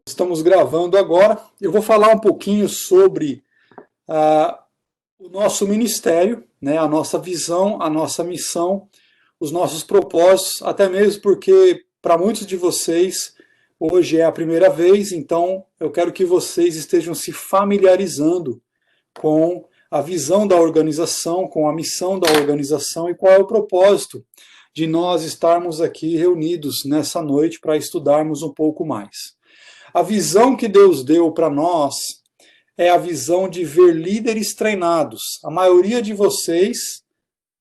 Estamos gravando agora. Eu vou falar um pouquinho sobre o nosso ministério, né, a nossa visão, a nossa missão, os nossos propósitos, até mesmo porque para muitos de vocês hoje é a primeira vez, então eu quero que vocês estejam se familiarizando com a visão da organização, com a missão da organização e qual é o propósito de nós estarmos aqui reunidos nessa noite para estudarmos um pouco mais. A visão que Deus deu para nós é a visão de ver líderes treinados. A maioria de vocês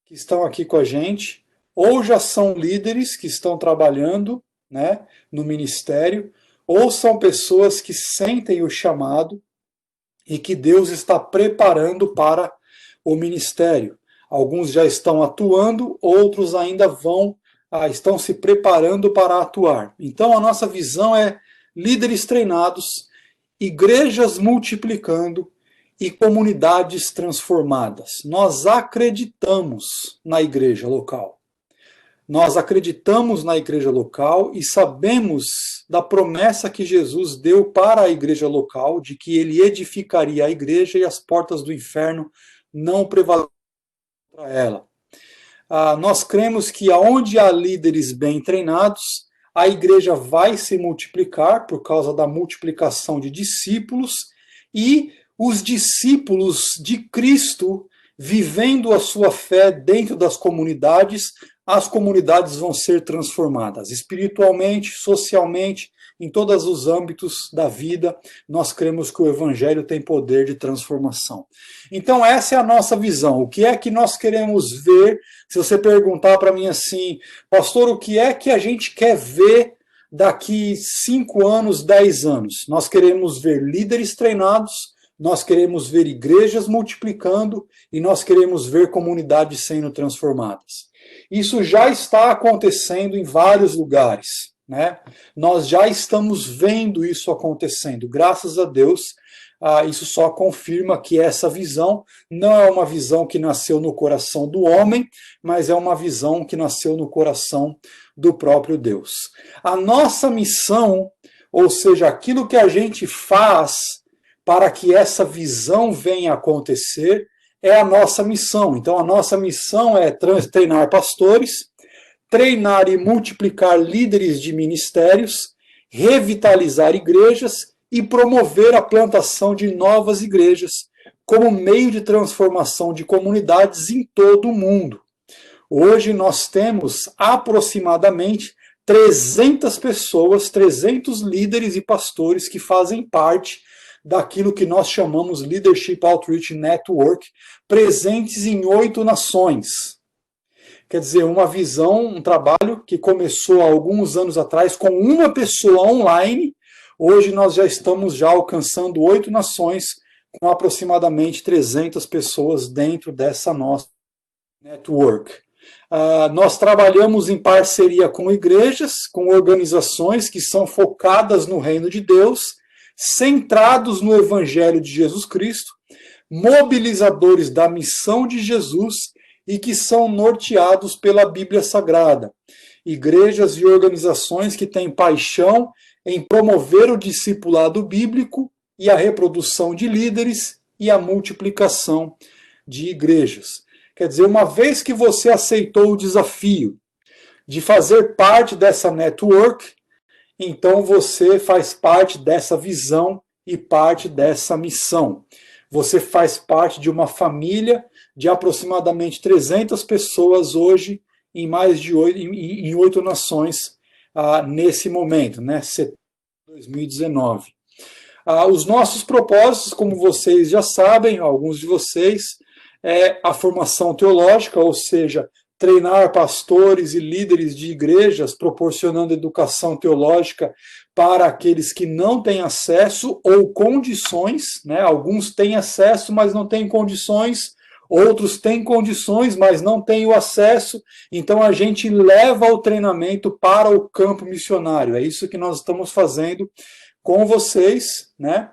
que estão aqui com a gente, ou já são líderes que estão trabalhando, né, no ministério, ou são pessoas que sentem o chamado e que Deus está preparando para o ministério. Alguns já estão atuando, outros ainda estão se preparando para atuar. Então a nossa visão é líderes treinados, igrejas multiplicando e comunidades transformadas. Nós acreditamos na igreja local. Nós acreditamos na igreja local e sabemos da promessa que Jesus deu para a igreja local, de que ele edificaria a igreja e as portas do inferno não prevaleceriam contra ela. Nós cremos que aonde há líderes bem treinados, a igreja vai se multiplicar por causa da multiplicação de discípulos e os discípulos de Cristo vivendo a sua fé dentro das comunidades, as comunidades vão ser transformadas espiritualmente, socialmente, em todos os âmbitos da vida. Nós cremos que o evangelho tem poder de transformação. Então essa é a nossa visão. O que é que nós queremos ver? Se você perguntar para mim assim, pastor, o que é que a gente quer ver daqui 5 anos, 10 anos? Nós queremos ver líderes treinados, nós queremos ver igrejas multiplicando e nós queremos ver comunidades sendo transformadas. Isso já está acontecendo em vários lugares, né? Nós já estamos vendo isso acontecendo. Graças a Deus, isso só confirma que essa visão não é uma visão que nasceu no coração do homem, mas é uma visão que nasceu no coração do próprio Deus. A nossa missão, ou seja, aquilo que a gente faz para que essa visão venha a acontecer, é a nossa missão. Então, a nossa missão é treinar pastores, treinar e multiplicar líderes de ministérios, revitalizar igrejas e promover a plantação de novas igrejas como meio de transformação de comunidades em todo o mundo. Hoje nós temos aproximadamente 300 pessoas, 300 líderes e pastores que fazem parte daquilo que nós chamamos Leadership Outreach Network, presentes em 8 nações. Quer dizer, uma visão, um trabalho que começou há alguns anos atrás com uma pessoa online. Hoje nós já estamos alcançando 8 nações, com aproximadamente 300 pessoas dentro dessa nossa network. Nós trabalhamos em parceria com igrejas, com organizações que são focadas no reino de Deus, centrados no Evangelho de Jesus Cristo, mobilizadores da missão de Jesus e que são norteados pela Bíblia Sagrada. Igrejas e organizações que têm paixão em promover o discipulado bíblico e a reprodução de líderes e a multiplicação de igrejas. Quer dizer, uma vez que você aceitou o desafio de fazer parte dessa network, então você faz parte dessa visão e parte dessa missão. Você faz parte de uma família de aproximadamente 300 pessoas hoje em mais de 8 nações nesse momento, né, 2019. Os nossos propósitos, como vocês já sabem, alguns de vocês, é a formação teológica, ou seja, treinar pastores e líderes de igrejas, proporcionando educação teológica para aqueles que não têm acesso ou condições, né? Alguns têm acesso, mas não têm condições, outros têm condições, mas não têm o acesso, então a gente leva o treinamento para o campo missionário. É isso que nós estamos fazendo com vocês, né?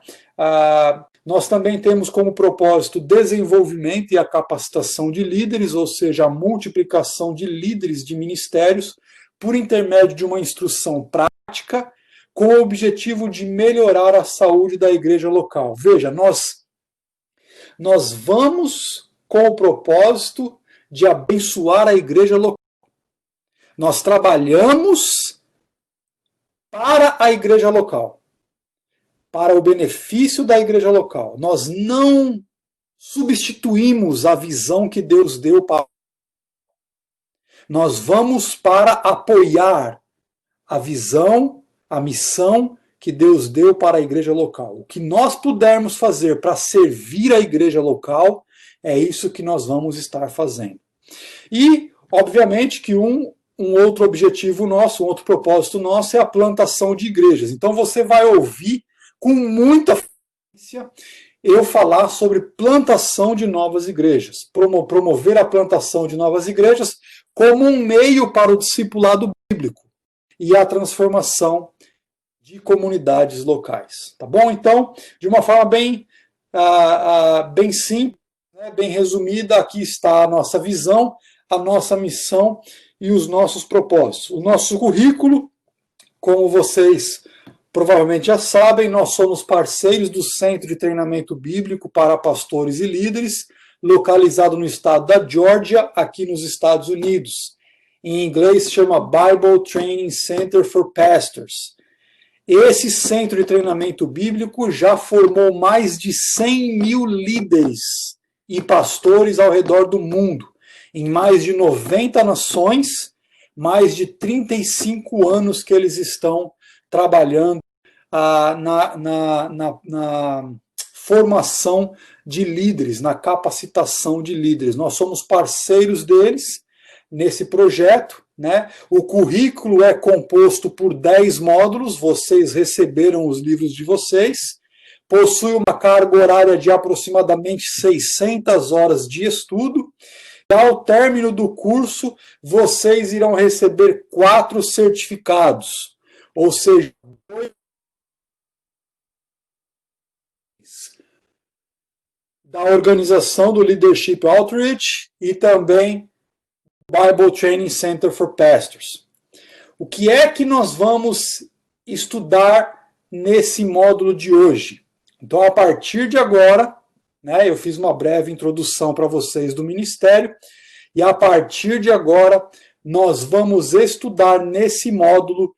Nós também temos como propósito o desenvolvimento e a capacitação de líderes, ou seja, a multiplicação de líderes de ministérios por intermédio de uma instrução prática, com o objetivo de melhorar a saúde da igreja local. Veja, nós vamos com o propósito de abençoar a igreja local. Nós trabalhamos para a igreja local, para o benefício da igreja local. Nós não substituímos a visão que Deus deu para. Nós vamos para apoiar a visão, a missão que Deus deu para a igreja local. O que nós pudermos fazer para servir a igreja local, é isso que nós vamos estar fazendo. E, obviamente, que um outro objetivo nosso, um outro propósito nosso é a plantação de igrejas. Então você vai ouvir com muita frequência eu falar sobre plantação de novas igrejas, promover a plantação de novas igrejas como um meio para o discipulado bíblico e a transformação de comunidades locais. Tá bom? Então, de uma forma bem simples, né, bem resumida, aqui está a nossa visão, a nossa missão e os nossos propósitos. O nosso currículo, como vocês provavelmente já sabem, nós somos parceiros do Centro de Treinamento Bíblico para Pastores e Líderes, localizado no estado da Geórgia, aqui nos Estados Unidos. Em inglês chama Bible Training Center for Pastors. Esse centro de treinamento bíblico já formou mais de 100 mil líderes e pastores ao redor do mundo, em mais de 90 nações, mais de 35 anos que eles estão trabalhando na formação de líderes, na capacitação de líderes. Nós somos parceiros deles nesse projeto, né? O currículo é composto por 10 módulos, vocês receberam os livros de vocês, possui uma carga horária de aproximadamente 600 horas de estudo, e ao término do curso, vocês irão receber 4 certificados, ou seja, 2 da organização do Leadership Outreach e também Bible Training Center for Pastors. O que é que nós vamos estudar nesse módulo de hoje? Então, a partir de agora, né, eu fiz uma breve introdução para vocês do ministério, e a partir de agora, nós vamos estudar nesse módulo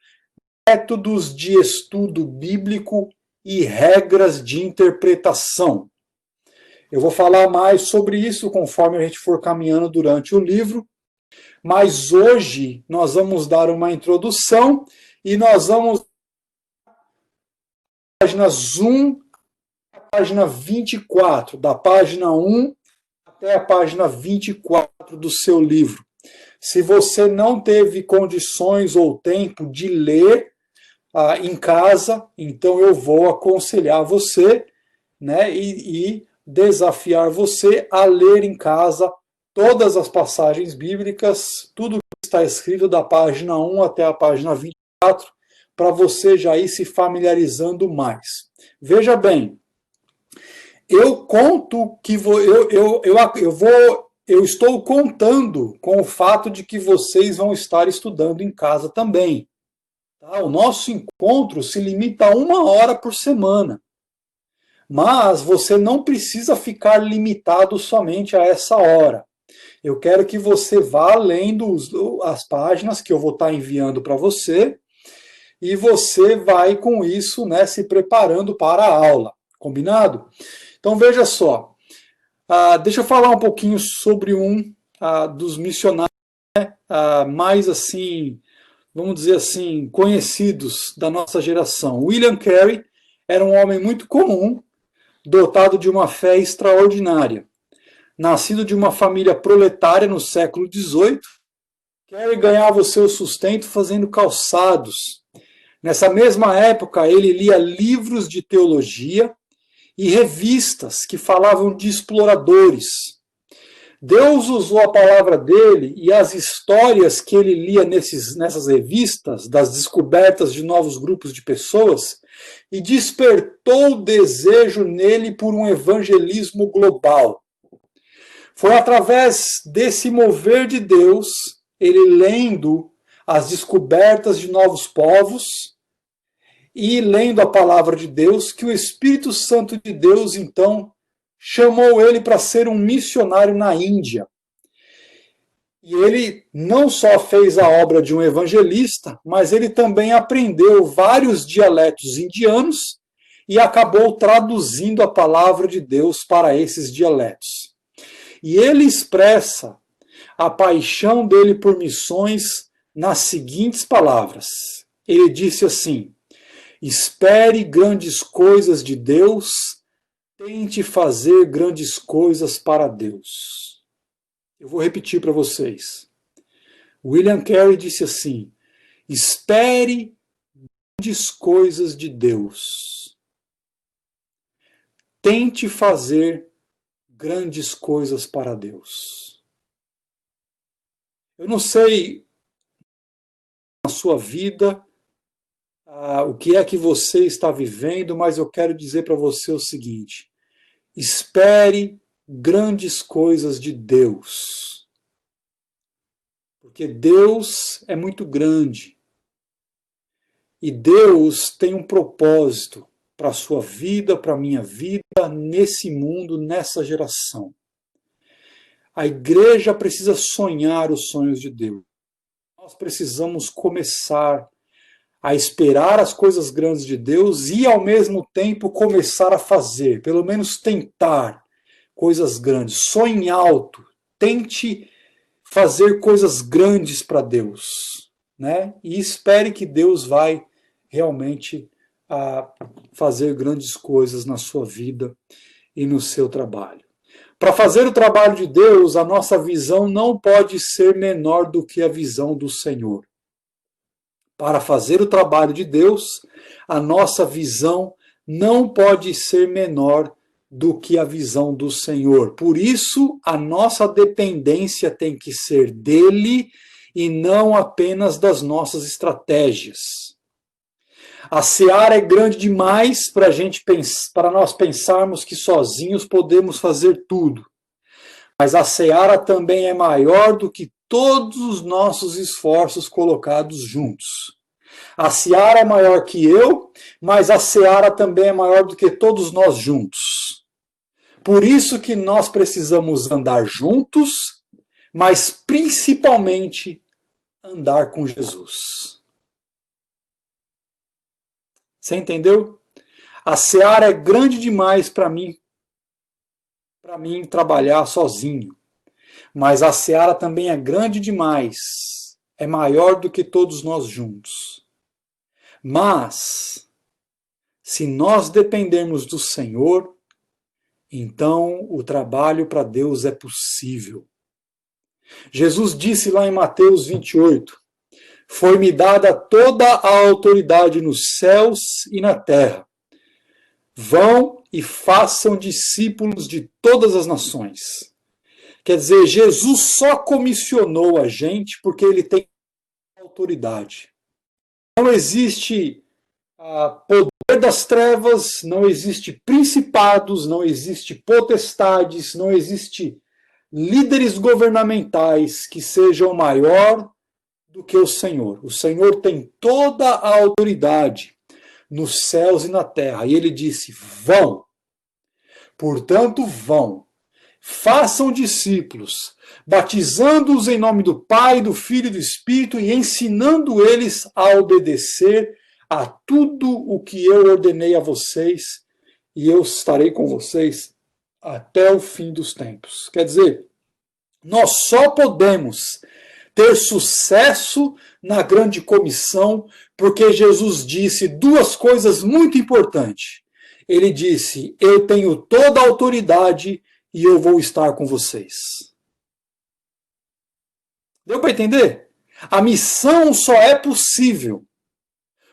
métodos de estudo bíblico e regras de interpretação. Eu vou falar mais sobre isso conforme a gente for caminhando durante o livro, mas hoje nós vamos dar uma introdução e nós vamos páginas 1 a página 24, da página 1 até a página 24 do seu livro. Se você não teve condições ou tempo de ler em casa, então eu vou aconselhar você, né, e desafiar você a ler em casa todas as passagens bíblicas, tudo que está escrito da página 1 até a página 24, para você já ir se familiarizando mais. Veja bem, eu conto que eu estou contando com o fato de que vocês vão estar estudando em casa também. Tá? O nosso encontro se limita a 1 hora por semana. Mas você não precisa ficar limitado somente a essa hora. Eu quero que você vá lendo as páginas que eu vou estar enviando para você e você vai com isso, né, se preparando para a aula. Combinado? Então veja só, deixa eu falar um pouquinho sobre um dos missionários, né, mais assim, vamos dizer assim, conhecidos da nossa geração. William Carey era um homem muito comum, dotado de uma fé extraordinária. Nascido de uma família proletária no século XVIII, Carey ganhava o seu sustento fazendo calçados. Nessa mesma época, ele lia livros de teologia e revistas que falavam de exploradores. Deus usou a palavra dele e as histórias que ele lia nessas revistas, das descobertas de novos grupos de pessoas, e despertou o desejo nele por um evangelismo global. Foi através desse mover de Deus, ele lendo as descobertas de novos povos e lendo a palavra de Deus, que o Espírito Santo de Deus, então, chamou ele para ser um missionário na Índia. E ele não só fez a obra de um evangelista, mas ele também aprendeu vários dialetos indianos e acabou traduzindo a palavra de Deus para esses dialetos. E ele expressa a paixão dele por missões nas seguintes palavras. Ele disse assim: espere grandes coisas de Deus, tente fazer grandes coisas para Deus. Eu vou repetir para vocês. William Carey disse assim: espere grandes coisas de Deus. Tente fazer grandes coisas para Deus. Eu não sei na sua vida o que é que você está vivendo, mas eu quero dizer para você o seguinte: espere grandes coisas de Deus. Porque Deus é muito grande. E Deus tem um propósito para a sua vida, para a minha vida, nesse mundo, nessa geração. A igreja precisa sonhar os sonhos de Deus. Nós precisamos começar a esperar as coisas grandes de Deus e, ao mesmo tempo, começar a fazer, pelo menos tentar coisas grandes. Sonhe alto, tente fazer coisas grandes para Deus, né? E espere que Deus vai realmente fazer grandes coisas na sua vida e no seu trabalho. Para fazer o trabalho de Deus, a nossa visão não pode ser menor do que a visão do Senhor. Para fazer o trabalho de Deus, a nossa visão não pode ser menor do que a visão do Senhor. Por isso, a nossa dependência tem que ser dele e não apenas das nossas estratégias. A seara é grande demais para nós pensarmos que sozinhos podemos fazer tudo. Mas a seara também é maior do que todos os nossos esforços colocados juntos. A seara é maior que eu, mas a seara também é maior do que todos nós juntos. Por isso que nós precisamos andar juntos, mas principalmente andar com Jesus. Você entendeu? A seara é grande demais para mim trabalhar sozinho. Mas a seara também é grande demais, é maior do que todos nós juntos. Mas, se nós dependermos do Senhor, então o trabalho para Deus é possível. Jesus disse lá em Mateus 28, foi-me dada toda a autoridade nos céus e na terra. Vão e façam discípulos de todas as nações. Quer dizer, Jesus só comissionou a gente porque ele tem autoridade. Não existe poder das trevas, não existe principados, não existe potestades, não existe líderes governamentais que sejam maior do que o Senhor. O Senhor tem toda a autoridade nos céus e na terra. E ele disse, vão. Portanto, vão. Façam discípulos, batizando-os em nome do Pai, do Filho e do Espírito e ensinando eles a obedecer a tudo o que eu ordenei a vocês, e eu estarei com vocês até o fim dos tempos. Quer dizer, nós só podemos ter sucesso na grande comissão porque Jesus disse duas coisas muito importantes. Ele disse, eu tenho toda a autoridade e eu vou estar com vocês. Deu para entender? A missão só é possível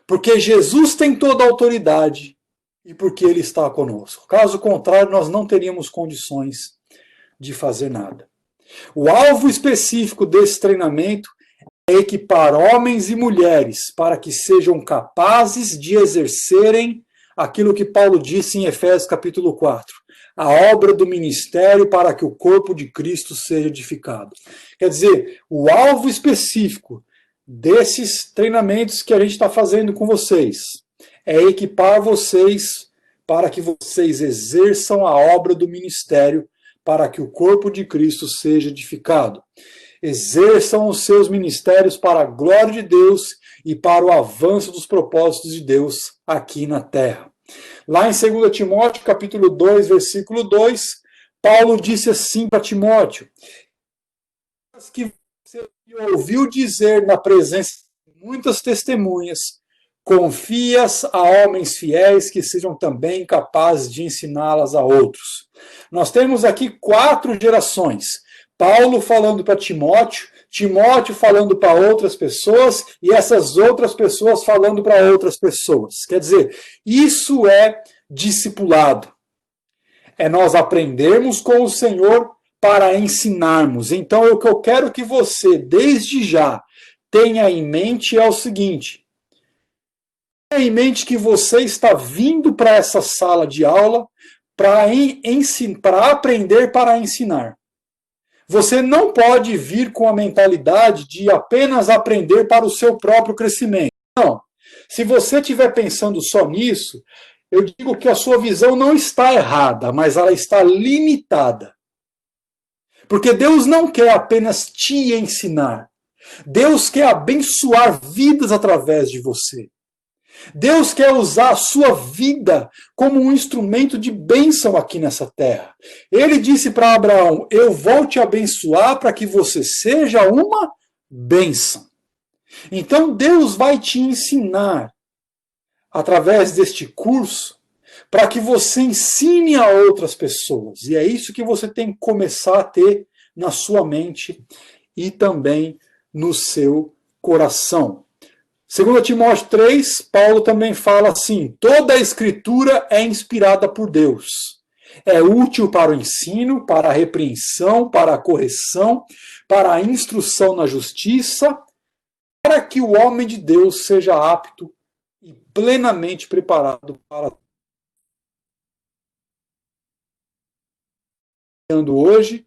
porque Jesus tem toda a autoridade e porque ele está conosco. Caso contrário, nós não teríamos condições de fazer nada. O alvo específico desse treinamento é equipar homens e mulheres para que sejam capazes de exercerem aquilo que Paulo disse em Efésios capítulo 4, a obra do ministério para que o corpo de Cristo seja edificado. Quer dizer, o alvo específico desses treinamentos que a gente está fazendo com vocês é equipar vocês para que vocês exerçam a obra do ministério, para que o corpo de Cristo seja edificado. Exerçam os seus ministérios para a glória de Deus e para o avanço dos propósitos de Deus aqui na terra. Lá em 2 Timóteo, capítulo 2, versículo 2, Paulo disse assim para Timóteo: que você ouviu dizer na presença de muitas testemunhas, confias a homens fiéis que sejam também capazes de ensiná-las a outros. Nós temos aqui 4 gerações. Paulo falando para Timóteo, Timóteo falando para outras pessoas e essas outras pessoas falando para outras pessoas. Quer dizer, isso é discipulado. É nós aprendermos com o Senhor para ensinarmos. Então, o que eu quero que você, desde já, tenha em mente é o seguinte: tenha em mente que você está vindo para essa sala de aula para aprender para ensinar. Você não pode vir com a mentalidade de apenas aprender para o seu próprio crescimento. Não. Se você estiver pensando só nisso, eu digo que a sua visão não está errada, mas ela está limitada. Porque Deus não quer apenas te ensinar. Deus quer abençoar vidas através de você. Deus quer usar a sua vida como um instrumento de bênção aqui nessa terra. Ele disse para Abraão: eu vou te abençoar para que você seja uma bênção. Então Deus vai te ensinar através deste curso para que você ensine a outras pessoas. E é isso que você tem que começar a ter na sua mente e também no seu coração. 2 Timóteo 3, Paulo também fala assim: toda a escritura é inspirada por Deus. É útil para o ensino, para a repreensão, para a correção, para a instrução na justiça, para que o homem de Deus seja apto e plenamente preparado para hoje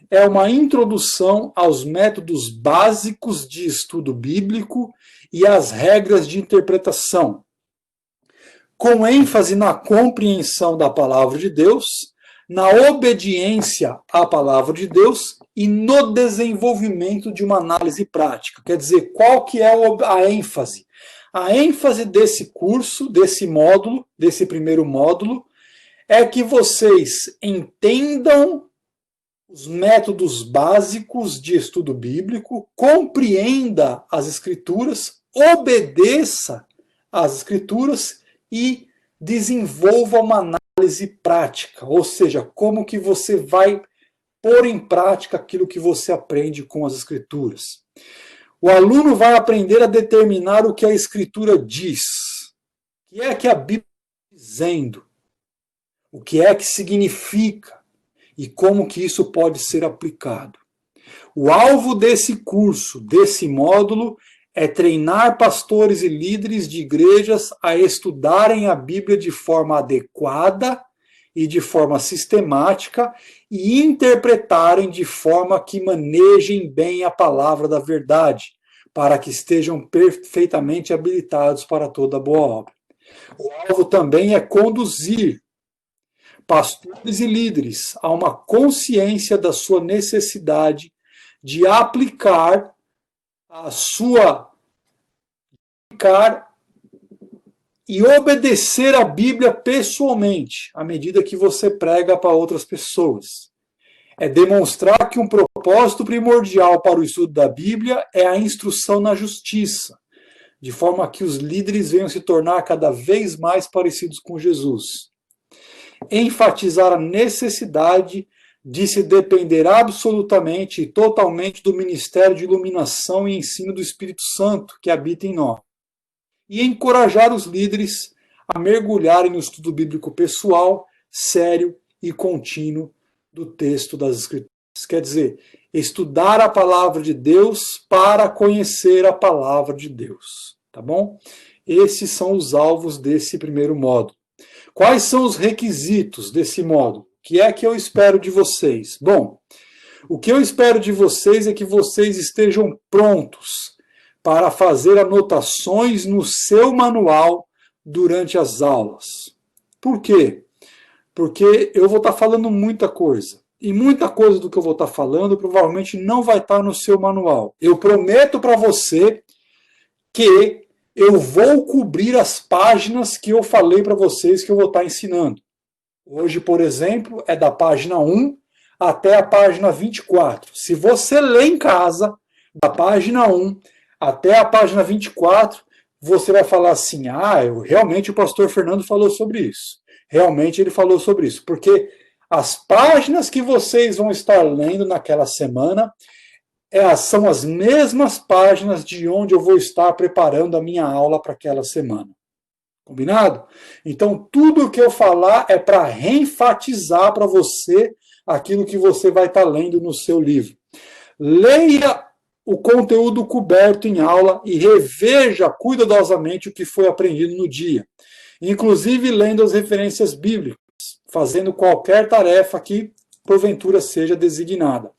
é uma introdução aos métodos básicos de estudo bíblico e às regras de interpretação, com ênfase na compreensão da palavra de Deus, na obediência à palavra de Deus e no desenvolvimento de uma análise prática. Quer dizer, qual que é a ênfase? A ênfase desse curso, desse módulo, desse primeiro módulo, é que vocês entendam os métodos básicos de estudo bíblico, compreenda as escrituras, obedeça às escrituras e desenvolva uma análise prática, ou seja, como que você vai pôr em prática aquilo que você aprende com as escrituras. O aluno vai aprender a determinar o que a escritura diz, o que é que a Bíblia está dizendo, o que é que significa, e como que isso pode ser aplicado. O alvo desse curso, desse módulo, é treinar pastores e líderes de igrejas a estudarem a Bíblia de forma adequada e de forma sistemática e interpretarem de forma que manejem bem a palavra da verdade, para que estejam perfeitamente habilitados para toda boa obra. O alvo também é conduzir pastores e líderes a uma consciência da sua necessidade de aplicar e obedecer a Bíblia pessoalmente, à medida que você prega para outras pessoas. É demonstrar que um propósito primordial para o estudo da Bíblia é a instrução na justiça, de forma que os líderes venham se tornar cada vez mais parecidos com Jesus. Enfatizar a necessidade de se depender absolutamente e totalmente do ministério de iluminação e ensino do Espírito Santo que habita em nós. E encorajar os líderes a mergulharem no estudo bíblico pessoal, sério e contínuo do texto das Escrituras. Quer dizer, estudar a palavra de Deus para conhecer a palavra de Deus. Tá bom? Esses são os alvos desse primeiro módulo. Quais são os requisitos desse módulo? O que é que eu espero de vocês? Bom, o que eu espero de vocês é que vocês estejam prontos para fazer anotações no seu manual durante as aulas. Por quê? Porque eu vou estar falando muita coisa. E muita coisa do que eu vou estar falando provavelmente não vai estar no seu manual. Eu prometo para você que eu vou cobrir as páginas que eu falei para vocês que eu vou estar ensinando. Hoje, por exemplo, é da página 1 até a página 24. Se você lê em casa, da página 1 até a página 24, você vai falar assim, realmente o pastor Fernando falou sobre isso. Realmente ele falou sobre isso. Porque as páginas que vocês vão estar lendo naquela semana são as mesmas páginas de onde eu vou estar preparando a minha aula para aquela semana. Combinado? Então, tudo que eu falar é para reenfatizar para você aquilo que você vai estar lendo no seu livro. Leia o conteúdo coberto em aula e reveja cuidadosamente o que foi aprendido no dia, inclusive lendo as referências bíblicas, fazendo qualquer tarefa que porventura seja designada.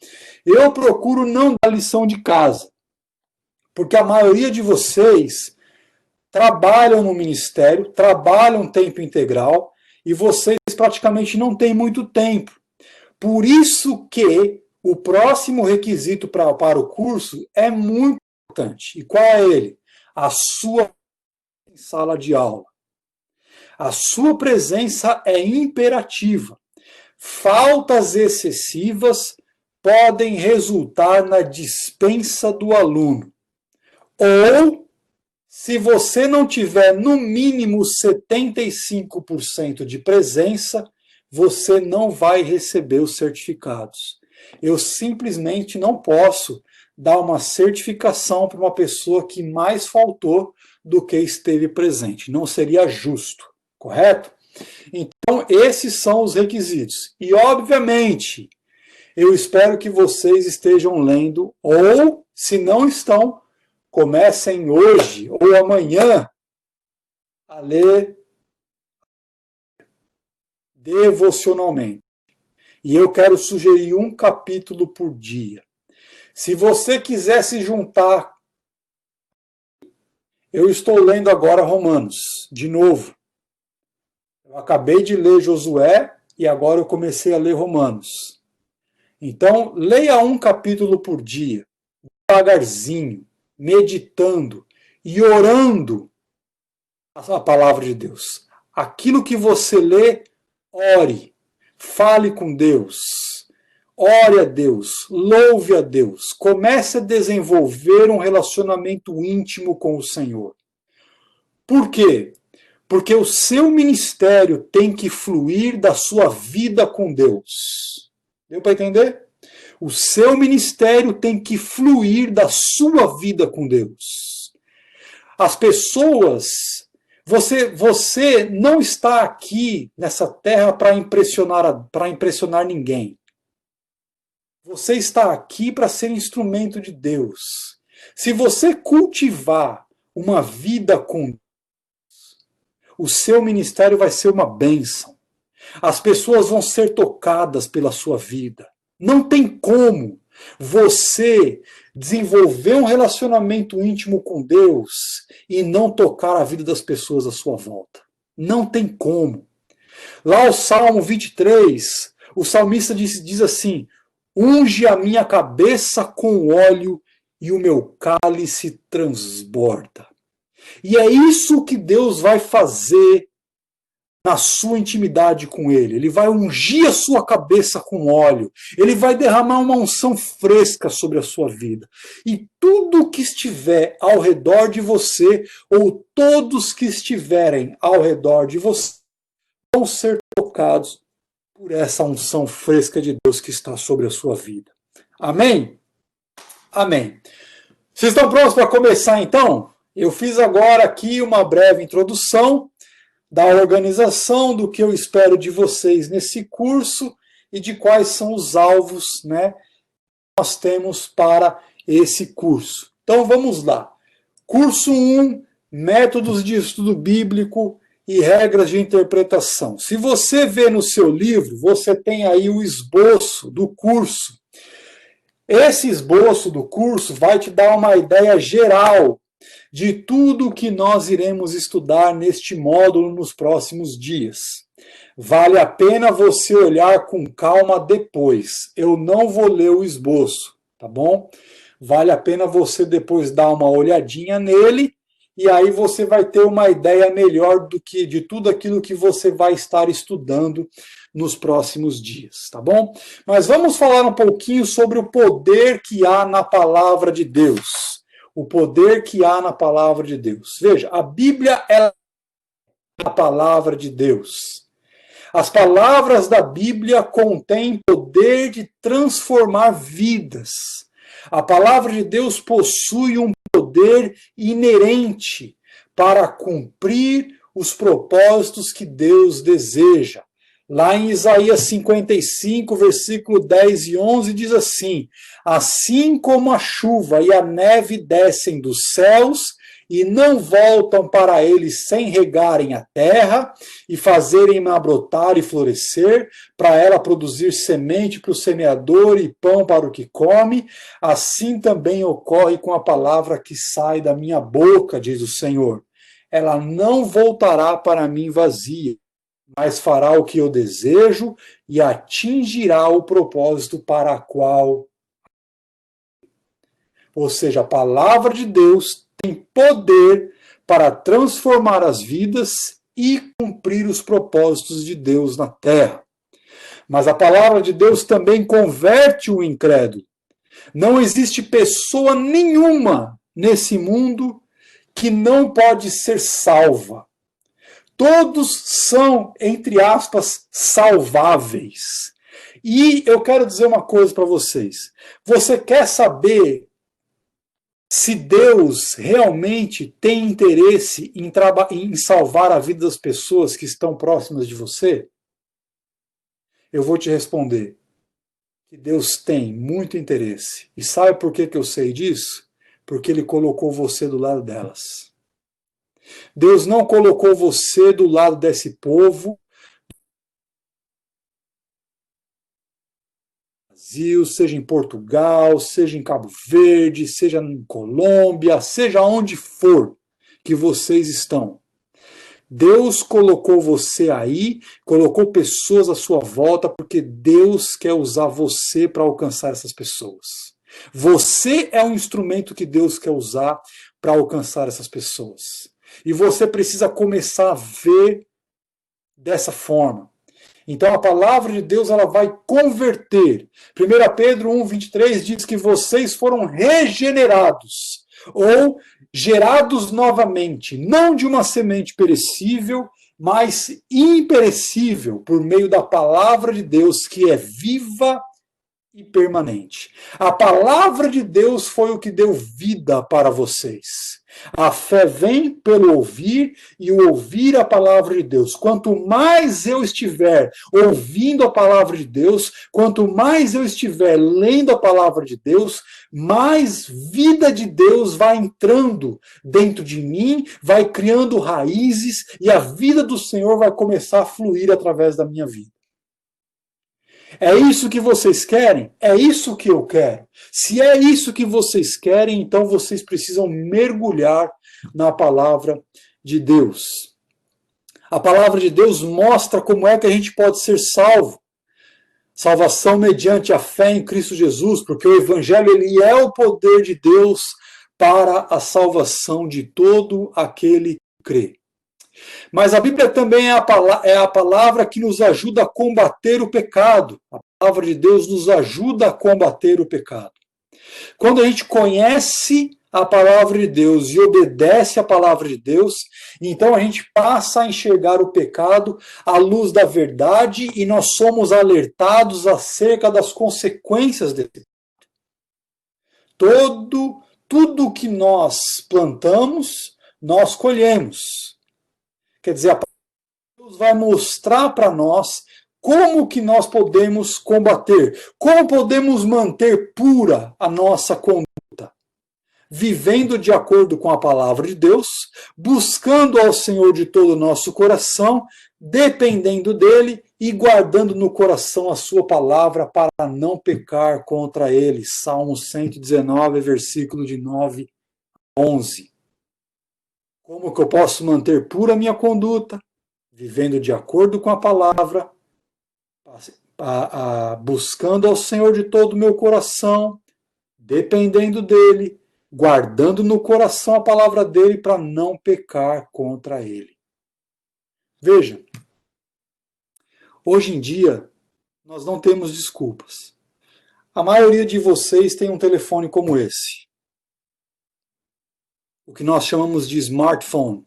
Eu procuro não dar lição de casa, porque a maioria de vocês trabalham no ministério, trabalham tempo integral, e vocês praticamente não têm muito tempo. Por isso que o próximo requisito para o curso é muito importante. E qual é ele? A sua sala de aula. A sua presença é imperativa. Faltas excessivas podem resultar na dispensa do aluno. Ou, se você não tiver no mínimo 75% de presença, você não vai receber os certificados. Eu simplesmente não posso dar uma certificação para uma pessoa que mais faltou do que esteve presente. Não seria justo, correto? Então, esses são os requisitos. E, obviamente, eu espero que vocês estejam lendo, ou, se não estão, comecem hoje ou amanhã a ler devocionalmente. E eu quero sugerir um capítulo por dia. Se você quiser se juntar, eu estou lendo agora Romanos, de novo. Eu acabei de ler Josué e agora eu comecei a ler Romanos. Então, leia um capítulo por dia, devagarzinho, meditando e orando a palavra de Deus. Aquilo que você lê, ore, fale com Deus, ore a Deus, louve a Deus, comece a desenvolver um relacionamento íntimo com o Senhor. Por quê? Porque o seu ministério tem que fluir da sua vida com Deus. Deu para entender? O seu ministério tem que fluir da sua vida com Deus. As pessoas, você não está aqui nessa terra para impressionar ninguém. Você está aqui para ser instrumento de Deus. Se você cultivar uma vida com Deus, o seu ministério vai ser uma bênção. As pessoas vão ser tocadas pela sua vida. Não tem como você desenvolver um relacionamento íntimo com Deus e não tocar a vida das pessoas à sua volta. Não tem como. Lá o Salmo 23, o salmista diz assim: unge a minha cabeça com óleo e o meu cálice transborda. E é isso que Deus vai fazer na sua intimidade com Ele. Ele vai ungir a sua cabeça com óleo. Ele vai derramar uma unção fresca sobre a sua vida. E tudo que estiver ao redor de você, ou todos que estiverem ao redor de você, vão ser tocados por essa unção fresca de Deus que está sobre a sua vida. Amém? Amém. Vocês estão prontos para começar, então? Eu fiz agora aqui uma breve introdução da organização, do que eu espero de vocês nesse curso e de quais são os alvos, né, que nós temos para esse curso. Então vamos lá. Curso 1, métodos de estudo bíblico e regras de interpretação. Se você vê no seu livro, você tem aí o esboço do curso. Esse esboço do curso vai te dar uma ideia geral de tudo o que nós iremos estudar neste módulo nos próximos dias. Vale a pena você olhar com calma depois. Eu não vou ler o esboço, tá bom? Vale a pena você depois dar uma olhadinha nele e aí você vai ter uma ideia melhor de tudo aquilo que você vai estar estudando nos próximos dias, tá bom? Mas vamos falar um pouquinho sobre o poder que há na palavra de Deus. O poder que há na palavra de Deus. Veja, a Bíblia é a palavra de Deus. As palavras da Bíblia contêm poder de transformar vidas. A palavra de Deus possui um poder inerente para cumprir os propósitos que Deus deseja. Lá em Isaías 55, versículo 10 e 11, diz assim: assim como a chuva e a neve descem dos céus e não voltam para eles sem regarem a terra e fazerem-na brotar e florescer, para ela produzir semente para o semeador e pão para o que come, assim também ocorre com a palavra que sai da minha boca, diz o Senhor. Ela não voltará para mim vazia, mas fará o que eu desejo e atingirá o propósito para a qual. Ou seja, a palavra de Deus tem poder para transformar as vidas e cumprir os propósitos de Deus na terra. Mas a palavra de Deus também converte o incrédulo. Não existe pessoa nenhuma nesse mundo que não pode ser salva. Todos são, entre aspas, salváveis. E eu quero dizer uma coisa para vocês. Você quer saber se Deus realmente tem interesse em salvar a vida das pessoas que estão próximas de você? Eu vou te responder que Deus tem muito interesse. E sabe por que eu sei disso? Porque Ele colocou você do lado delas. Deus não colocou você do lado desse povo, Brasil, seja em Portugal, seja em Cabo Verde, seja em Colômbia, seja onde for que vocês estão. Deus colocou você aí, colocou pessoas à sua volta, porque Deus quer usar você para alcançar essas pessoas. Você é um instrumento que Deus quer usar para alcançar essas pessoas. E você precisa começar a ver dessa forma. Então a palavra de Deus ela vai converter. 1 Pedro 1,23 diz que vocês foram regenerados, ou gerados novamente, não de uma semente perecível, mas imperecível, por meio da palavra de Deus, que é viva e permanente. A palavra de Deus foi o que deu vida para vocês. A fé vem pelo ouvir e o ouvir a palavra de Deus. Quanto mais eu estiver ouvindo a palavra de Deus, quanto mais eu estiver lendo a palavra de Deus, mais vida de Deus vai entrando dentro de mim, vai criando raízes e a vida do Senhor vai começar a fluir através da minha vida. É isso que vocês querem? É isso que eu quero. Se é isso que vocês querem, então vocês precisam mergulhar na palavra de Deus. A palavra de Deus mostra como é que a gente pode ser salvo. Salvação mediante a fé em Cristo Jesus, porque o Evangelho ele é o poder de Deus para a salvação de todo aquele que crê. Mas a Bíblia também é a palavra que nos ajuda a combater o pecado. A palavra de Deus nos ajuda a combater o pecado. Quando a gente conhece a palavra de Deus e obedece a palavra de Deus, então a gente passa a enxergar o pecado à luz da verdade e nós somos alertados acerca das consequências desse pecado. Tudo que nós plantamos, nós colhemos. Quer dizer, a palavra de Deus vai mostrar para nós como que nós podemos combater, como podemos manter pura a nossa conduta, vivendo de acordo com a palavra de Deus, buscando ao Senhor de todo o nosso coração, dependendo dele e guardando no coração a sua palavra para não pecar contra ele. Salmo 119, versículo de 9 a 11. Como que eu posso manter pura a minha conduta, vivendo de acordo com a palavra, buscando ao Senhor de todo o meu coração, dependendo dele, guardando no coração a palavra dele para não pecar contra ele. Veja, hoje em dia nós não temos desculpas. A maioria de vocês tem um telefone como esse, o que nós chamamos de smartphone.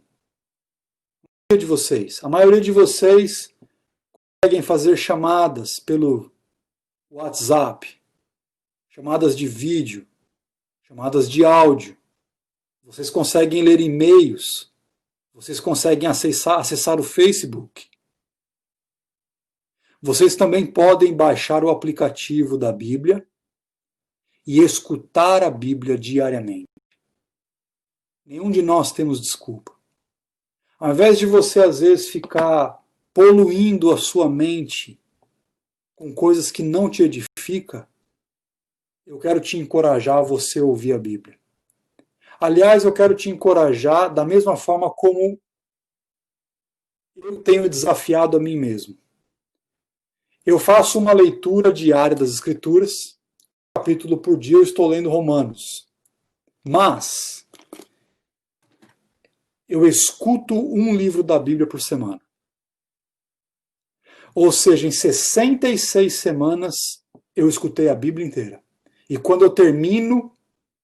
A maioria de vocês conseguem fazer chamadas pelo WhatsApp, chamadas de vídeo, chamadas de áudio. Vocês conseguem ler e-mails, vocês conseguem acessar o Facebook. Vocês também podem baixar o aplicativo da Bíblia e escutar a Bíblia diariamente. Nenhum de nós temos desculpa. Ao invés de você, às vezes, ficar poluindo a sua mente com coisas que não te edificam, eu quero te encorajar a você ouvir a Bíblia. Aliás, eu quero te encorajar da mesma forma como eu tenho desafiado a mim mesmo. Eu faço uma leitura diária das Escrituras, um capítulo por dia eu estou lendo Romanos. Mas eu escuto um livro da Bíblia por semana. Ou seja, em 66 semanas eu escutei a Bíblia inteira. E quando eu termino,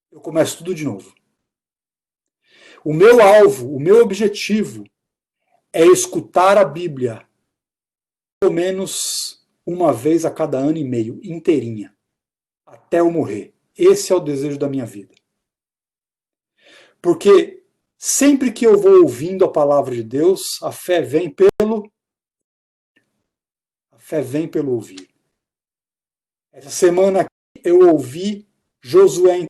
eu começo tudo de novo. O meu alvo, o meu objetivo é escutar a Bíblia pelo menos uma vez a cada ano e meio, inteirinha, até eu morrer. Esse é o desejo da minha vida. Porque sempre que eu vou ouvindo a palavra de Deus, a fé vem pelo ouvir. Essa semana eu ouvi Josué.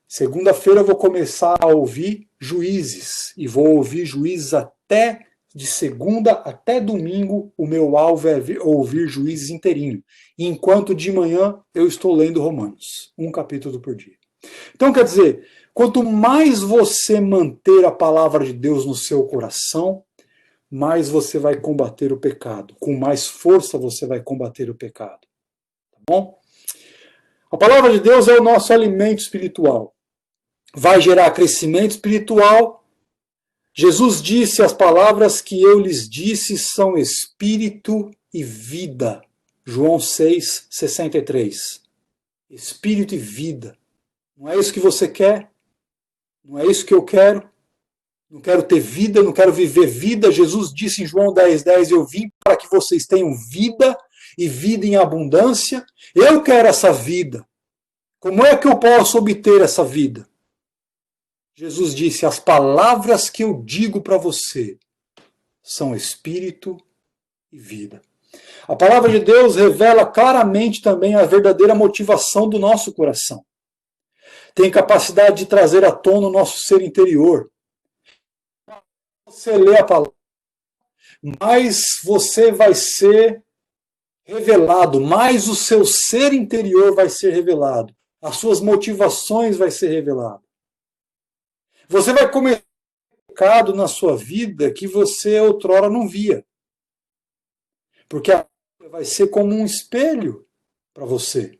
Segunda-feira eu vou começar a ouvir Juízes. E vou ouvir Juízes até de segunda até domingo. O meu alvo é ouvir Juízes inteirinho. Enquanto de manhã eu estou lendo Romanos. Um capítulo por dia. Então quer dizer, quanto mais você manter a palavra de Deus no seu coração, mais você vai combater o pecado. Com mais força você vai combater o pecado. Tá bom? A palavra de Deus é o nosso alimento espiritual. Vai gerar crescimento espiritual. Jesus disse: as palavras que eu lhes disse são espírito e vida. João 6,63. Espírito e vida. Não é isso que você quer? Não é isso que eu quero? Não quero ter vida, não quero viver vida. Jesus disse em João 10,10, eu vim para que vocês tenham vida e vida em abundância. Eu quero essa vida. Como é que eu posso obter essa vida? Jesus disse, as palavras que eu digo para você são espírito e vida. A palavra de Deus revela claramente também a verdadeira motivação do nosso coração. Tem capacidade de trazer à tona o nosso ser interior. Você lê a palavra, mais você vai ser revelado, mais o seu ser interior vai ser revelado, as suas motivações vai ser revelado. Você vai cometer um pecado na sua vida que você outrora não via. Porque a Bíblia vai ser como um espelho para você.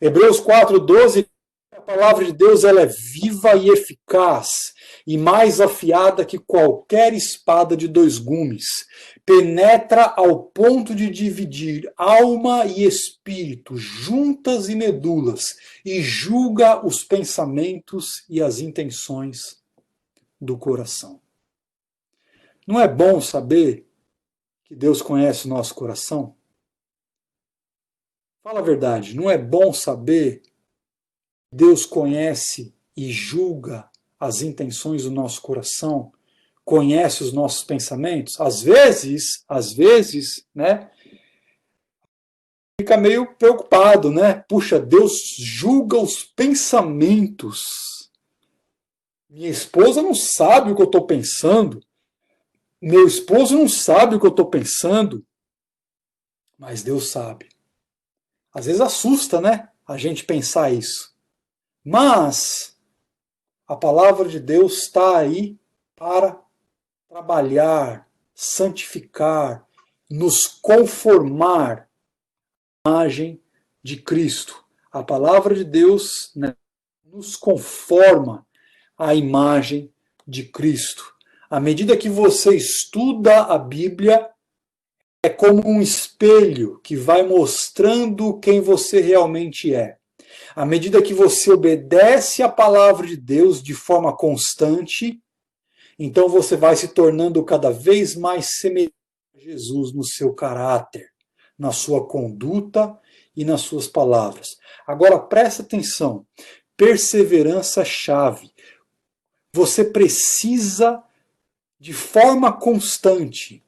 Hebreus 4,12, a palavra de Deus ela é viva e eficaz, e mais afiada que qualquer espada de dois gumes. Penetra ao ponto de dividir alma e espírito, juntas e medulas, e julga os pensamentos e as intenções do coração. Não é bom saber que Deus conhece o nosso coração? Fala a verdade, não é bom saber que Deus conhece e julga as intenções do nosso coração, conhece os nossos pensamentos? Às vezes, né, fica meio preocupado, né? Puxa, Deus julga os pensamentos. Minha esposa não sabe o que eu estou pensando. Meu esposo não sabe o que eu estou pensando. Mas Deus sabe. Às vezes assusta, né? A gente pensar isso. Mas A palavra de Deus está aí para trabalhar, santificar, nos conformar à imagem de Cristo. A palavra de Deus, né, nos conforma à imagem de Cristo. À medida que você estuda a Bíblia, é como um espelho que vai mostrando quem você realmente é. À medida que você obedece à palavra de Deus de forma constante, então você vai se tornando cada vez mais semelhante a Jesus no seu caráter, na sua conduta e nas suas palavras. Agora presta atenção, perseverança-chave. Você precisa, de forma constante,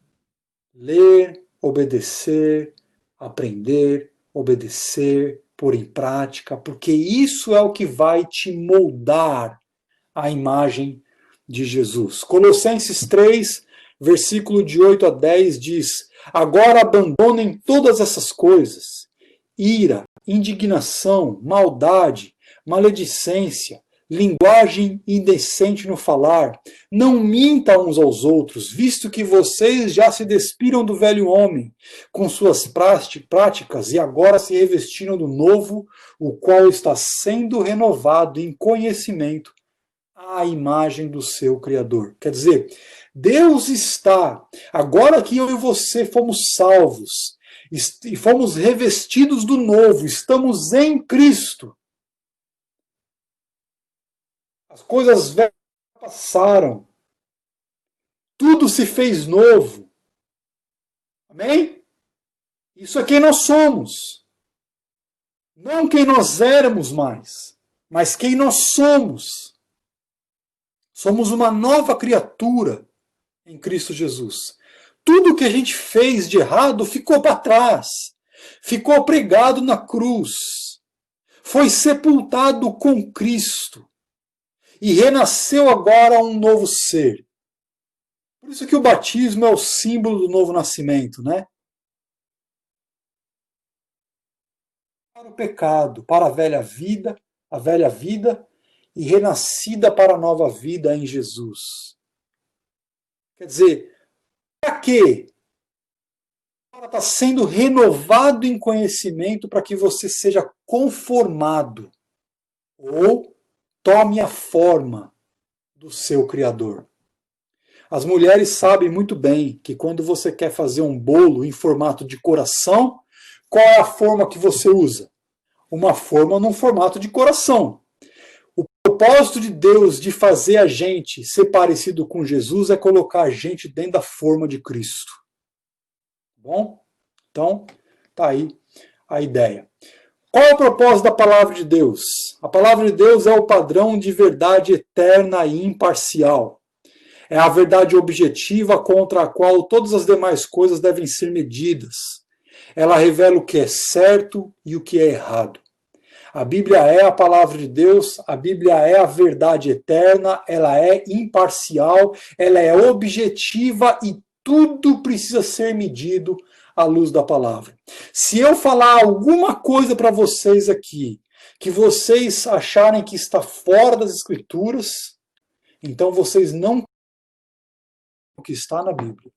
ler, obedecer, aprender, obedecer, pôr em prática, porque isso é o que vai te moldar à imagem de Jesus. Colossenses 3, versículo de 8 a 10 diz: agora abandonem todas essas coisas: ira, indignação, maldade, maledicência, linguagem indecente no falar. Não mintam uns aos outros, visto que vocês já se despiram do velho homem com suas práticas e agora se revestiram do novo, o qual está sendo renovado em conhecimento à imagem do seu Criador. Quer dizer, Deus está, agora que eu e você fomos salvos e fomos revestidos do novo, estamos em Cristo. As coisas velhas passaram. Tudo se fez novo. Amém? Isso é quem nós somos. Não quem nós éramos mais, mas quem nós somos. Somos uma nova criatura em Cristo Jesus. Tudo que a gente fez de errado ficou para trás. Ficou pregado na cruz. Foi sepultado com Cristo. E renasceu agora um novo ser. Por isso que o batismo é o símbolo do novo nascimento, né? Para o pecado, para a velha vida, e renascida para a nova vida em Jesus. Quer dizer, para quê? Para estar sendo renovado em conhecimento para que você seja conformado ou tome a forma do seu Criador. As mulheres sabem muito bem que quando você quer fazer um bolo em formato de coração, qual é a forma que você usa? Uma forma num formato de coração. O propósito de Deus de fazer a gente ser parecido com Jesus é colocar a gente dentro da forma de Cristo. Bom? Então, tá aí a ideia. Qual é o propósito da palavra de Deus? A palavra de Deus é o padrão de verdade eterna e imparcial. É a verdade objetiva contra a qual todas as demais coisas devem ser medidas. Ela revela o que é certo e o que é errado. A Bíblia é a palavra de Deus, a Bíblia é a verdade eterna, ela é imparcial, ela é objetiva e tudo precisa ser medido à luz da palavra. Se eu falar alguma coisa para vocês aqui, que vocês acharem que está fora das Escrituras, então vocês não o que está na Bíblia.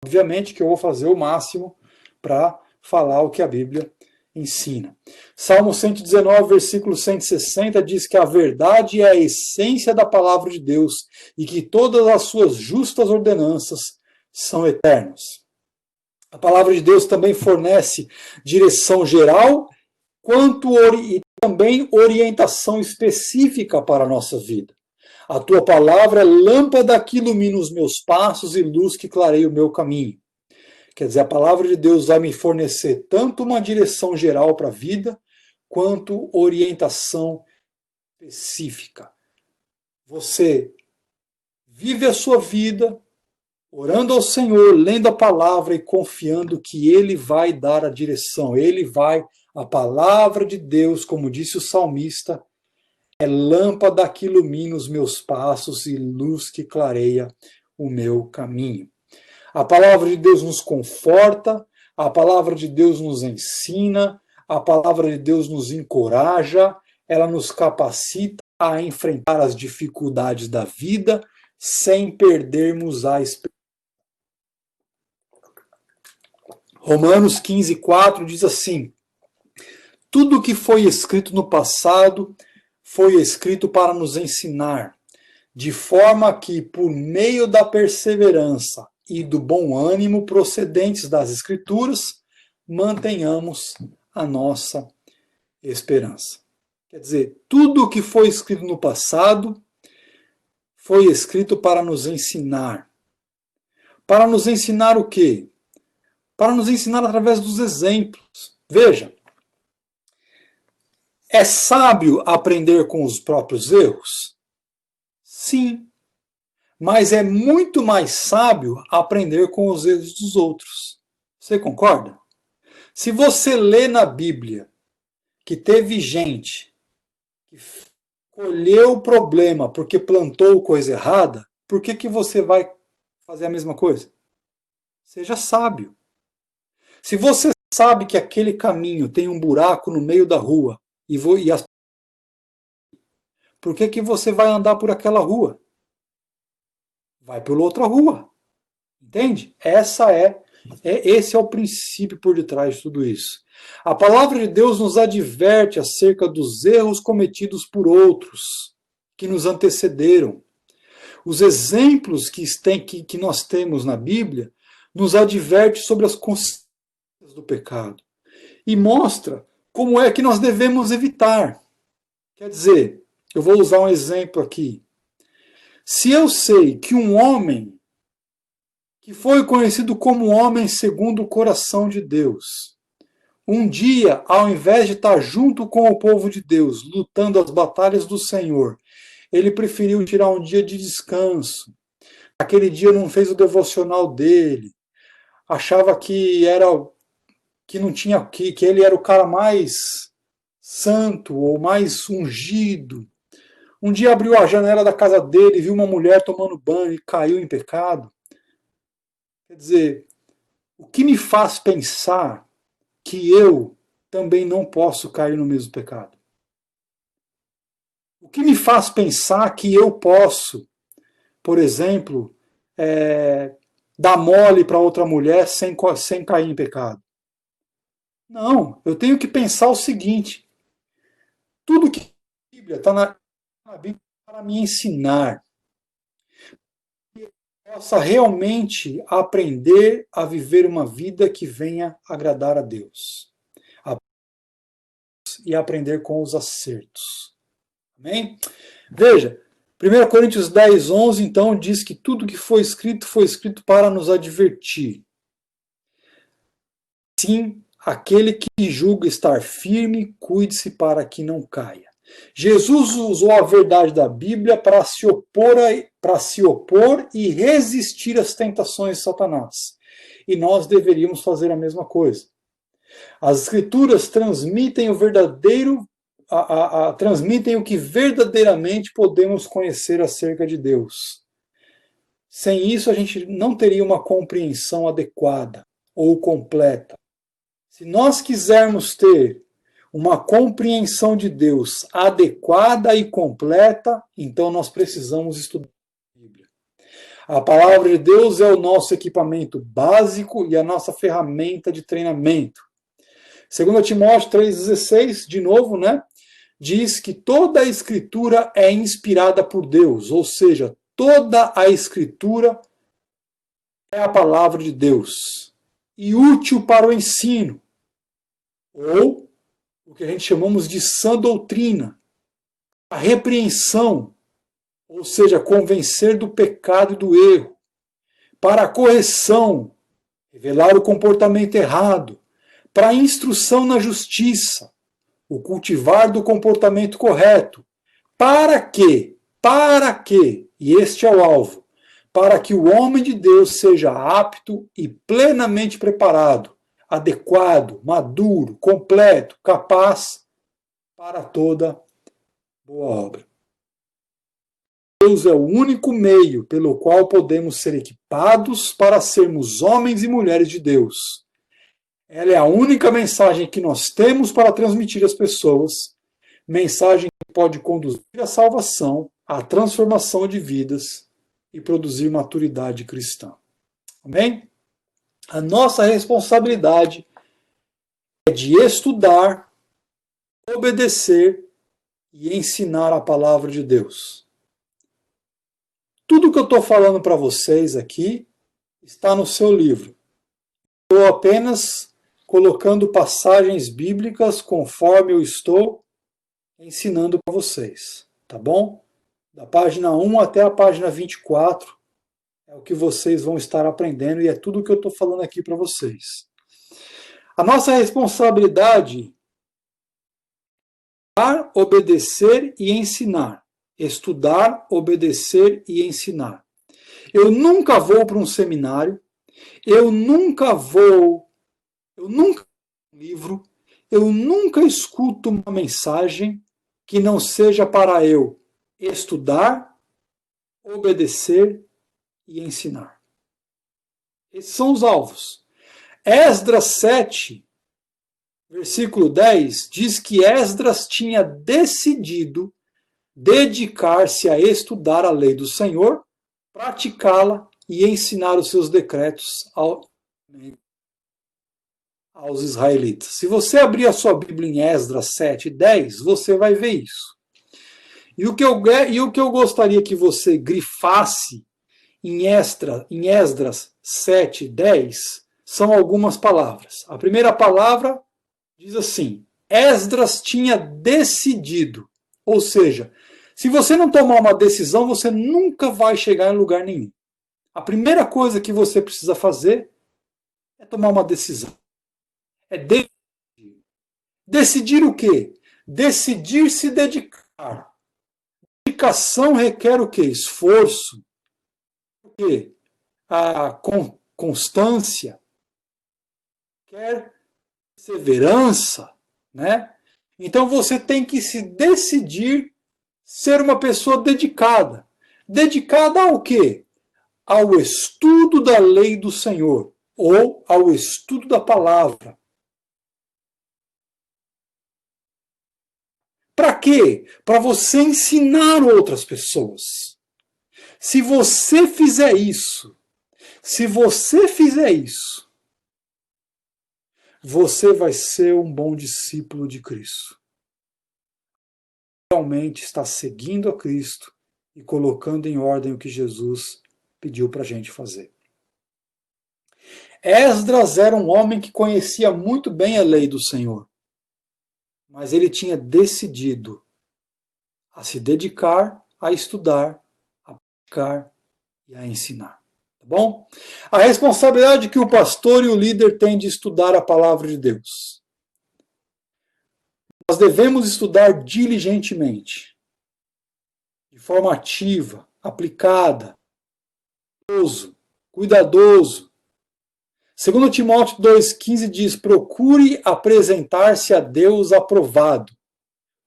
Obviamente que eu vou fazer o máximo para falar o que a Bíblia ensina. Salmo 119, versículo 160 diz que a verdade é a essência da palavra de Deus e que todas as suas justas ordenanças são eternas. A palavra de Deus também fornece direção geral e também orientação específica para a nossa vida. A tua palavra é lâmpada que ilumina os meus passos e luz que clareia o meu caminho. Quer dizer, a palavra de Deus vai me fornecer tanto uma direção geral para a vida, quanto orientação específica. Você vive a sua vida orando ao Senhor, lendo a palavra e confiando que Ele vai dar a direção. A palavra de Deus, como disse o salmista, é lâmpada que ilumina os meus passos e luz que clareia o meu caminho. A palavra de Deus nos conforta, a palavra de Deus nos ensina, a palavra de Deus nos encoraja, ela nos capacita a enfrentar as dificuldades da vida sem perdermos a esperança. Romanos 15:4 diz assim: tudo o que foi escrito no passado foi escrito para nos ensinar, de forma que, por meio da perseverança e do bom ânimo procedentes das Escrituras, mantenhamos a nossa esperança. Quer dizer, tudo o que foi escrito no passado foi escrito para nos ensinar. Para nos ensinar o quê? Para nos ensinar através dos exemplos. Veja, é sábio aprender com os próprios erros? Sim, mas é muito mais sábio aprender com os erros dos outros. Você concorda? Se você lê na Bíblia que teve gente que colheu o problema porque plantou coisa errada, por que você vai fazer a mesma coisa? Seja sábio. Se você sabe que aquele caminho tem um buraco no meio da rua, por que você vai andar por aquela rua? Vai pela outra rua. Entende? Esse é o princípio por detrás de tudo isso. A palavra de Deus nos adverte acerca dos erros cometidos por outros que nos antecederam. Os exemplos que nós temos na Bíblia nos adverte sobre as consequências do pecado e mostra como é que nós devemos evitar. Quer dizer, eu vou usar um exemplo aqui. Se eu sei que um homem que foi conhecido como homem segundo o coração de Deus, um dia, ao invés de estar junto com o povo de Deus, lutando as batalhas do Senhor, ele preferiu tirar um dia de descanso. Aquele dia não fez o devocional dele, achava que ele era o cara mais santo ou mais ungido. Um dia abriu a janela da casa dele, viu uma mulher tomando banho e caiu em pecado. Quer dizer, o que me faz pensar que eu também não posso cair no mesmo pecado? O que me faz pensar que eu posso, por exemplo, dar mole para outra mulher sem cair em pecado? Não, eu tenho que pensar o seguinte: tudo que a Bíblia está na Bíblia para me ensinar, possa realmente aprender a viver uma vida que venha agradar a Deus. E aprender com os acertos. Amém? Veja, 1 Coríntios 10:11, então, diz que tudo que foi escrito para nos advertir. Sim, aquele que julga estar firme, cuide-se para que não caia. Jesus usou a verdade da Bíblia para se opor e resistir às tentações de Satanás. E nós deveríamos fazer a mesma coisa. As Escrituras transmitem transmitem o que verdadeiramente podemos conhecer acerca de Deus. Sem isso, a gente não teria uma compreensão adequada ou completa. Se nós quisermos ter uma compreensão de Deus adequada e completa, então nós precisamos estudar a Bíblia. A palavra de Deus é o nosso equipamento básico e a nossa ferramenta de treinamento. 2 Timóteo 3,16, de novo, diz que toda a Escritura é inspirada por Deus, ou seja, toda a Escritura é a palavra de Deus e útil para o ensino, ou o que a gente chamamos de sã doutrina, a repreensão, ou seja, convencer do pecado e do erro, para a correção, revelar o comportamento errado, para a instrução na justiça, o cultivar do comportamento correto. Para quê? Para quê? E este é o alvo. Para que o homem de Deus seja apto e plenamente preparado, adequado, maduro, completo, capaz para toda boa obra. Deus é o único meio pelo qual podemos ser equipados para sermos homens e mulheres de Deus. Ela é a única mensagem que nós temos para transmitir às pessoas, mensagem pode conduzir à salvação, à transformação de vidas e produzir maturidade cristã. Amém? A nossa responsabilidade é de estudar, obedecer e ensinar a palavra de Deus. Tudo que eu estou falando para vocês aqui está no seu livro. Estou apenas colocando passagens bíblicas conforme eu estou ensinando para vocês, tá bom? Da página 1 até a página 24 é o que vocês vão estar aprendendo e é tudo o que eu estou falando aqui para vocês. A nossa responsabilidade é obedecer e ensinar. Estudar, obedecer e ensinar. Eu nunca vou para um seminário, eu nunca livro, eu nunca escuto uma mensagem que não seja para eu estudar, obedecer e ensinar. Esses são os alvos. Esdras 7, versículo 10, diz que Esdras tinha decidido dedicar-se a estudar a lei do Senhor, praticá-la e ensinar os seus decretos aos israelitas. Se você abrir a sua Bíblia em Esdras 7:10, você vai ver isso. E o que eu gostaria que você grifasse em Esdras 7:10 são algumas palavras. A primeira palavra diz assim: Esdras tinha decidido. Ou seja, se você não tomar uma decisão, você nunca vai chegar em lugar nenhum. A primeira coisa que você precisa fazer é tomar uma decisão. É decidir. Decidir o quê? Decidir se dedicar. Dedicação requer o quê? Esforço. O quê? A constância. Requer perseverança, né? Então você tem que se decidir ser uma pessoa dedicada. Dedicada ao quê? Ao estudo da lei do Senhor, ou ao estudo da palavra. Para quê? Para você ensinar outras pessoas. Se você fizer isso, você vai ser um bom discípulo de Cristo. Realmente está seguindo a Cristo e colocando em ordem o que Jesus pediu para a gente fazer. Esdras era um homem que conhecia muito bem a lei do Senhor, mas ele tinha decidido a se dedicar a estudar, a praticar e a ensinar. Tá bom? A responsabilidade que o pastor e o líder têm de estudar a palavra de Deus. Nós devemos estudar diligentemente, de forma ativa, aplicada, cuidadoso. 2 Timóteo 2,15 diz: procure apresentar-se a Deus aprovado,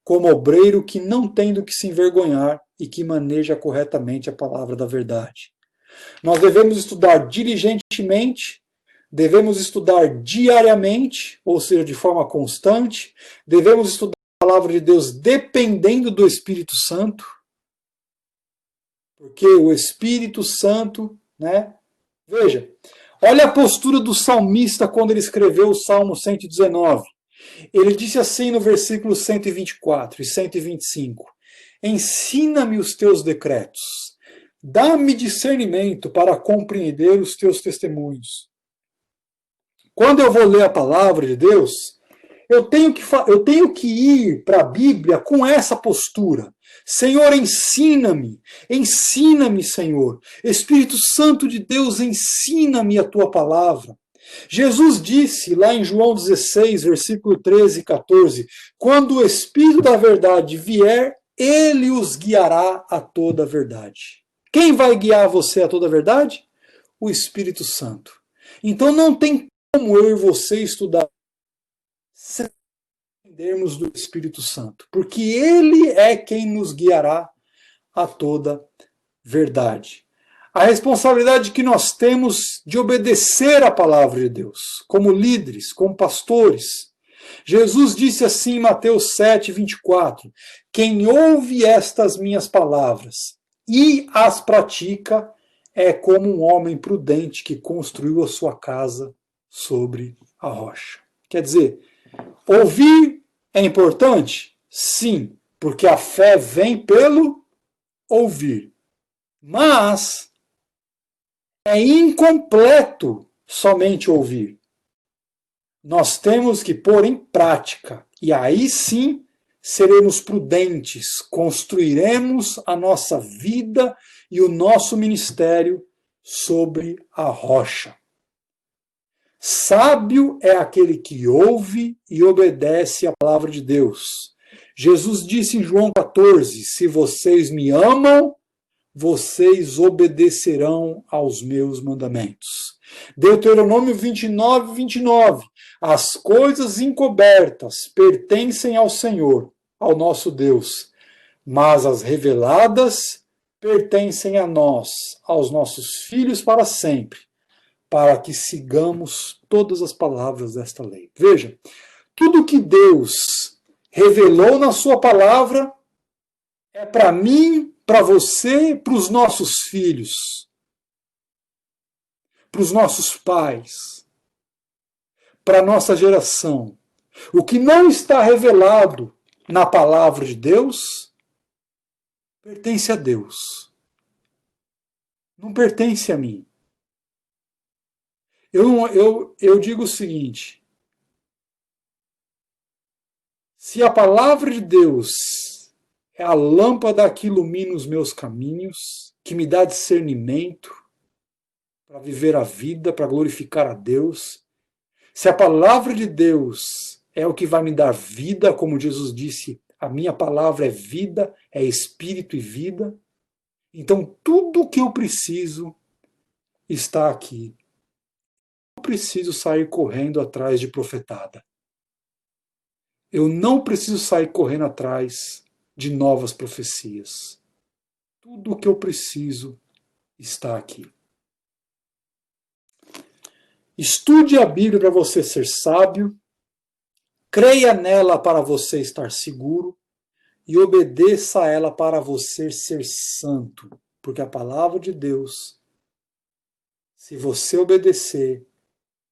como obreiro que não tem do que se envergonhar e que maneja corretamente a palavra da verdade. Nós devemos estudar diligentemente, devemos estudar diariamente, ou seja, de forma constante, devemos estudar a palavra de Deus dependendo do Espírito Santo, porque o Espírito Santo, né? Veja, olha a postura do salmista quando ele escreveu o Salmo 119. Ele disse assim no versículo 124 e 125: ensina-me os teus decretos, dá-me discernimento para compreender os teus testemunhos. Quando eu vou ler a palavra de Deus, eu tenho que ir para a Bíblia com essa postura. Senhor, ensina-me, Senhor. Espírito Santo de Deus, ensina-me a tua palavra. Jesus disse lá em João 16, versículo 13 e 14, quando o Espírito da verdade vier, ele os guiará a toda a verdade. Quem vai guiar você a toda a verdade? O Espírito Santo. Então não tem como eu e você estudar sem dependermos do Espírito Santo, porque ele é quem nos guiará a toda verdade. A responsabilidade que nós temos de obedecer a palavra de Deus, como líderes, como pastores. Jesus disse assim em Mateus 7, 24: quem ouve estas minhas palavras e as pratica é como um homem prudente que construiu a sua casa sobre a rocha. Quer dizer, ouvir é importante? Sim, porque a fé vem pelo ouvir. Mas é incompleto somente ouvir. Nós temos que pôr em prática, e aí sim seremos prudentes, construiremos a nossa vida e o nosso ministério sobre a rocha. Sábio é aquele que ouve e obedece à palavra de Deus. Jesus disse em João 14: se vocês me amam, vocês obedecerão aos meus mandamentos. Deuteronômio 29, 29. As coisas encobertas pertencem ao Senhor, ao nosso Deus, mas as reveladas pertencem a nós, aos nossos filhos para sempre, para que sigamos todas as palavras desta lei. Veja, tudo que Deus revelou na sua palavra é para mim, para você, para os nossos filhos, para os nossos pais, para a nossa geração. O que não está revelado na palavra de Deus pertence a Deus. Não pertence a mim. Eu digo o seguinte: se a palavra de Deus é a lâmpada que ilumina os meus caminhos, que me dá discernimento para viver a vida, para glorificar a Deus, se a palavra de Deus é o que vai me dar vida, como Jesus disse, a minha palavra é vida, é espírito e vida, então tudo o que eu preciso está aqui. Eu não preciso sair correndo atrás de profetada. Eu não preciso sair correndo atrás de novas profecias. Tudo o que eu preciso está aqui. Estude a Bíblia para você ser sábio, creia nela para você estar seguro e obedeça a ela para você ser santo, porque a palavra de Deus, se você obedecer,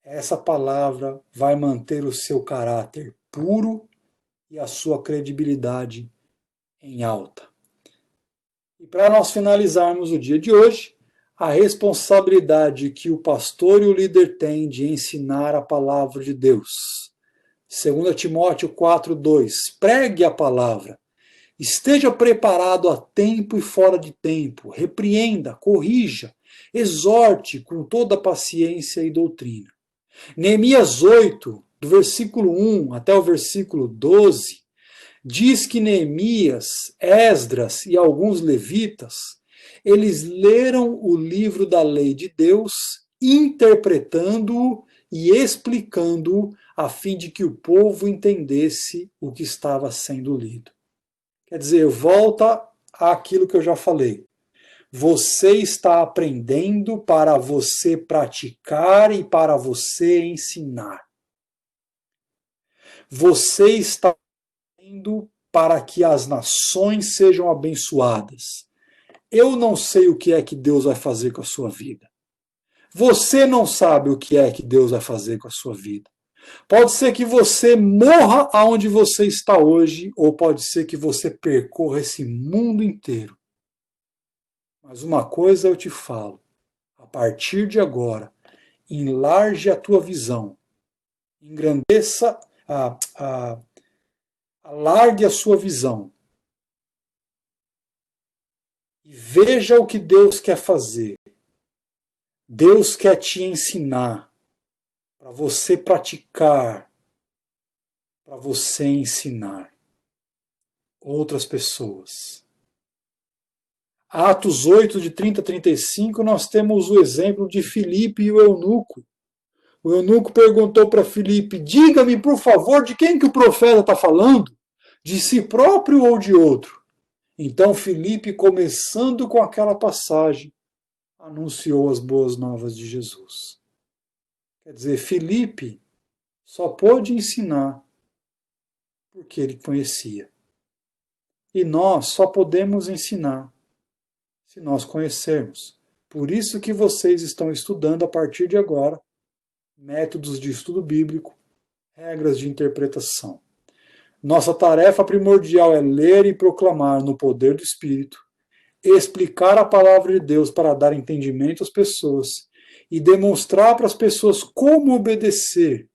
essa palavra vai manter o seu caráter puro e a sua credibilidade em alta. E para nós finalizarmos o dia de hoje, a responsabilidade que o pastor e o líder têm de ensinar a palavra de Deus. 2 Timóteo 4:2. Pregue a palavra. Esteja preparado a tempo e fora de tempo. Repreenda, corrija, exorte com toda paciência e doutrina. Neemias 8, do versículo 1 até o versículo 12, diz que Neemias, Esdras e alguns levitas, eles leram o livro da lei de Deus, interpretando-o e explicando-o, a fim de que o povo entendesse o que estava sendo lido. Quer dizer, volta àquilo que eu já falei. Você está aprendendo para você praticar e para você ensinar. Você está aprendendo para que as nações sejam abençoadas. Eu não sei o que é que Deus vai fazer com a sua vida. Você não sabe o que é que Deus vai fazer com a sua vida. Pode ser que você morra aonde você está hoje, ou pode ser que você percorra esse mundo inteiro. Mas uma coisa eu te falo, a partir de agora, enlargue a tua visão, engrandeça, alargue a sua visão e veja o que Deus quer fazer. Deus quer te ensinar, para você praticar, para você ensinar outras pessoas. Atos 8, de 30 a 35, nós temos o exemplo de Filipe e o eunuco. O eunuco perguntou para Filipe: diga-me, por favor, de quem que o profeta está falando? De si próprio ou de outro? Então Filipe, começando com aquela passagem, anunciou as boas novas de Jesus. Quer dizer, Filipe só pôde ensinar porque ele conhecia. E nós só podemos ensinar se nós conhecermos. Por isso que vocês estão estudando a partir de agora métodos de estudo bíblico, regras de interpretação. Nossa tarefa primordial é ler e proclamar no poder do Espírito, explicar a palavra de Deus para dar entendimento às pessoas e demonstrar para as pessoas como obedecer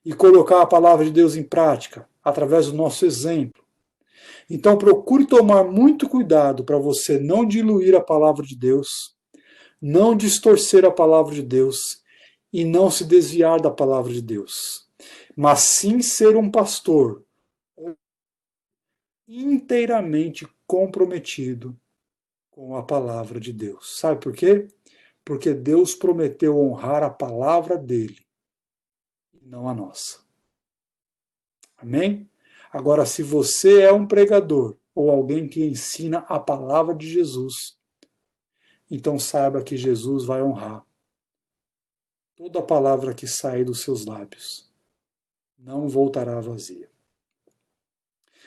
e colocar a palavra de Deus em prática através do nosso exemplo. Então procure tomar muito cuidado para você não diluir a palavra de Deus, não distorcer a palavra de Deus e não se desviar da palavra de Deus, mas sim ser um pastor inteiramente comprometido com a palavra de Deus. Sabe por quê? Porque Deus prometeu honrar a palavra dele e não a nossa. Amém? Agora, se você é um pregador ou alguém que ensina a palavra de Jesus, então saiba que Jesus vai honrar toda a palavra que sair dos seus lábios. Não voltará vazia.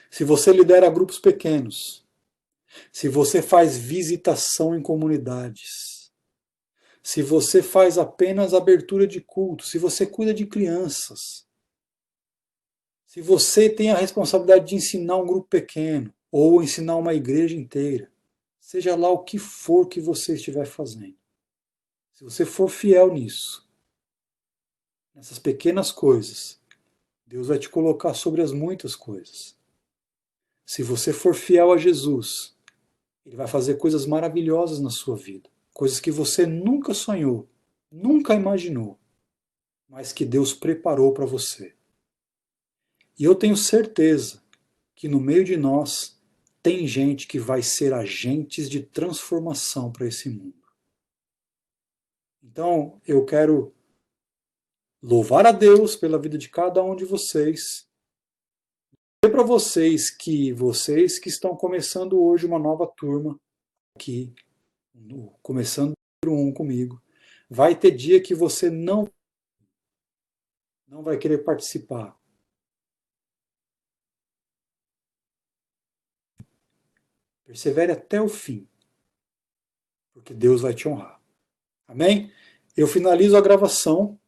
Se você lidera grupos pequenos, se você faz visitação em comunidades, se você faz apenas abertura de culto, se você cuida de crianças, se você tem a responsabilidade de ensinar um grupo pequeno ou ensinar uma igreja inteira, seja lá o que for que você estiver fazendo, se você for fiel nisso, nessas pequenas coisas, Deus vai te colocar sobre as muitas coisas. Se você for fiel a Jesus, Ele vai fazer coisas maravilhosas na sua vida, coisas que você nunca sonhou, nunca imaginou, mas que Deus preparou para você. E eu tenho certeza que no meio de nós tem gente que vai ser agentes de transformação para esse mundo. Então, eu quero louvar a Deus pela vida de cada um de vocês. Dizer para vocês que estão começando hoje uma nova turma aqui, começando um comigo, vai ter dia que você não vai querer participar. Persevere até o fim, porque Deus vai te honrar. Amém? Eu finalizo a gravação